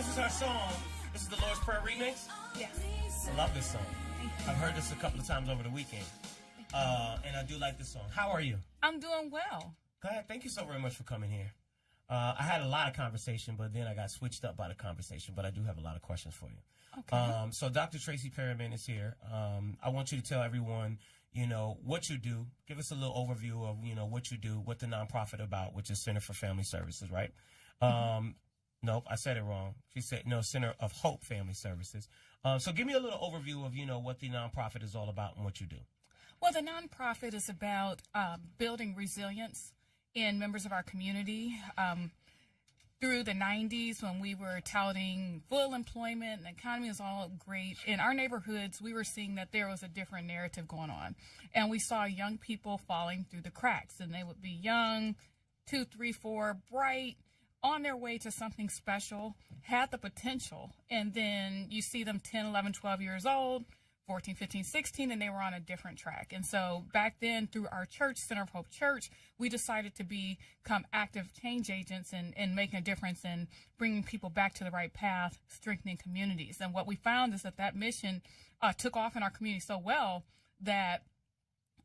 this is her song. This is the Lord's Prayer remix. Yes. I love this song. I've heard this a couple of times over the weekend. And I do like this song. How are you? I'm doing well. Glad. Thank you so very much for coming here. I had a lot of conversation, but then I got switched up by the conversation. But I do have a lot of questions for you. Okay. So Dr. Tracee Perryman is here. I want you to tell everyone, what you do. Give us a little overview of, what you do, what the nonprofit about, which is Center for Family Services, right? Nope, I said it wrong. She said, no, Center of Hope Family Services. So give me a little overview of, what the nonprofit is all about and what you do. Well, the nonprofit is about building resilience in members of our community. Through the 90s, when we were touting full employment and the economy was all great, in our neighborhoods, we were seeing that there was a different narrative going on. And we saw young people falling through the cracks. And they would be young, 2, 3, 4, bright, on their way to something special, had the potential. And then you see them 10, 11, 12 years old, 14, 15, 16, and they were on a different track. And so back then, through our church, Center of Hope Church, we decided to become active change agents and making a difference and bringing people back to the right path, strengthening communities. And what we found is that mission took off in our community so well that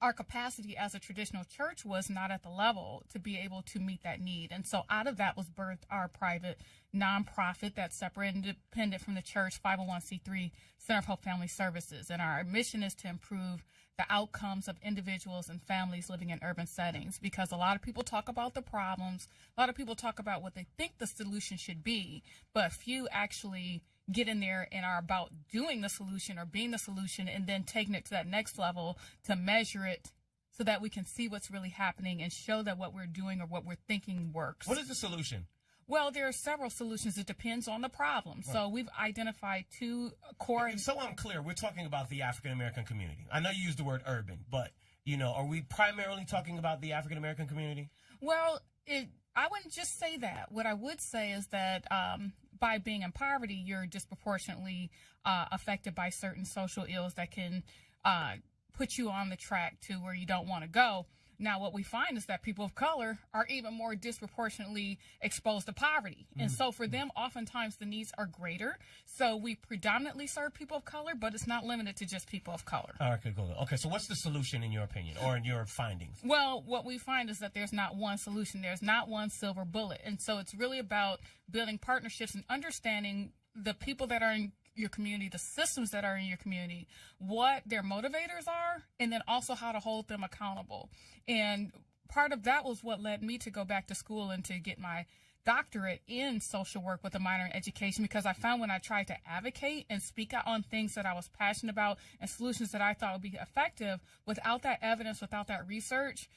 our capacity as a traditional church was not at the level to be able to meet that need. And so out of that was birthed our private nonprofit that's separate and independent from the church, 501c3 Center of Hope Family Services. And our mission is to improve the outcomes of individuals and families living in urban settings, because a lot of people talk about the problems, a lot of people talk about what they think the solution should be, but few actually get in there and are about doing the solution or being the solution and then taking it to that next level to measure it so that we can see what's really happening and show that what we're doing or what we're thinking works. What is the solution? Well, there are several solutions. It depends on the problem. Right. So we've identified 2 core. So I'm clear. We're talking about the African-American community. I know you used the word urban, but, are we primarily talking about the African-American community? Well, I wouldn't just say that. What I would say is that by being in poverty, you're disproportionately affected by certain social ills that can put you on the track to where you don't want to go. Now, what we find is that people of color are even more disproportionately exposed to poverty. And so for them, oftentimes the needs are greater. So we predominantly serve people of color, but it's not limited to just people of color. All right, cool. Okay, so what's the solution in your opinion or in your findings? Well, what we find is that there's not one solution. There's not one silver bullet. And so it's really about building partnerships and understanding the people that are in your community, the systems that are in your community, what their motivators are, and then also how to hold them accountable. And part of that was what led me to go back to school and to get my doctorate in social work with a minor in education, because I found when I tried to advocate and speak out on things that I was passionate about and solutions that I thought would be effective, without that evidence, without that research,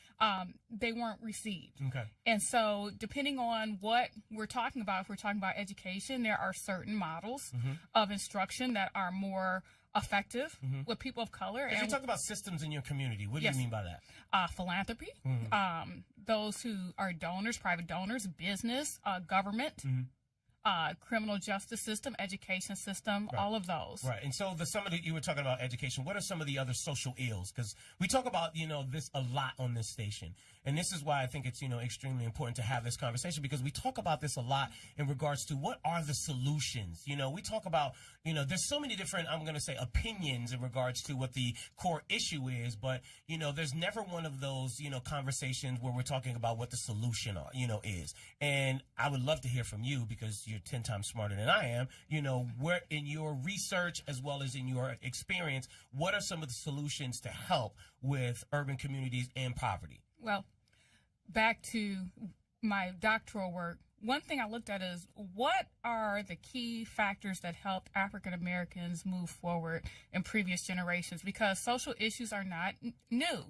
they weren't received. Okay. And so depending on what we're talking about, if we're talking about education, there are certain models of instruction that are more effective with people of color. If you talk about systems in your community, what do you mean by that? Philanthropy, those who are donors, private donors, business, government, criminal justice system, education system, all of those. Right. And so you were talking about education. What are some of the other social ills? Because we talk about, this a lot on this station. And this is why I think it's, extremely important to have this conversation, because we talk about this a lot in regards to what are the solutions. We talk about, there's so many different, I'm going to say, opinions in regards to what the core issue is. But, there's never one of those, conversations where we're talking about what the solution, is. And I would love to hear from you, because you're 10 times smarter than I am. Where in your research as well as in your experience, what are some of the solutions to help with urban communities and poverty? Well, back to my doctoral work, one thing I looked at is what are the key factors that helped African Americans move forward in previous generations? Because social issues are not new.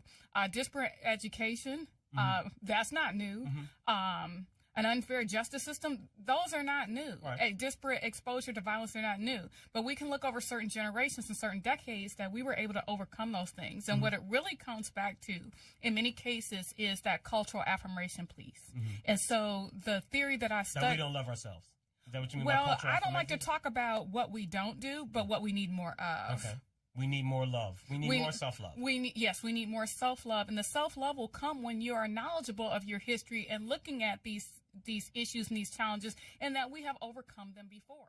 Disparate education, that's not new. An unfair justice system, those are not new. Right. A disparate exposure to violence, they're not new. But we can look over certain generations and certain decades that we were able to overcome those things. And what it really comes back to, in many cases, is that cultural affirmation piece. And so the theory that I studied... That we don't love ourselves. Is that what you mean by cultural affirmation? Well, I don't like to talk about what we don't do, but what we need more of. Okay. We need more love. We need more self-love. We need more self-love. And the self-love will come when you are knowledgeable of your history and looking at these issues and these challenges, and that we have overcome them before.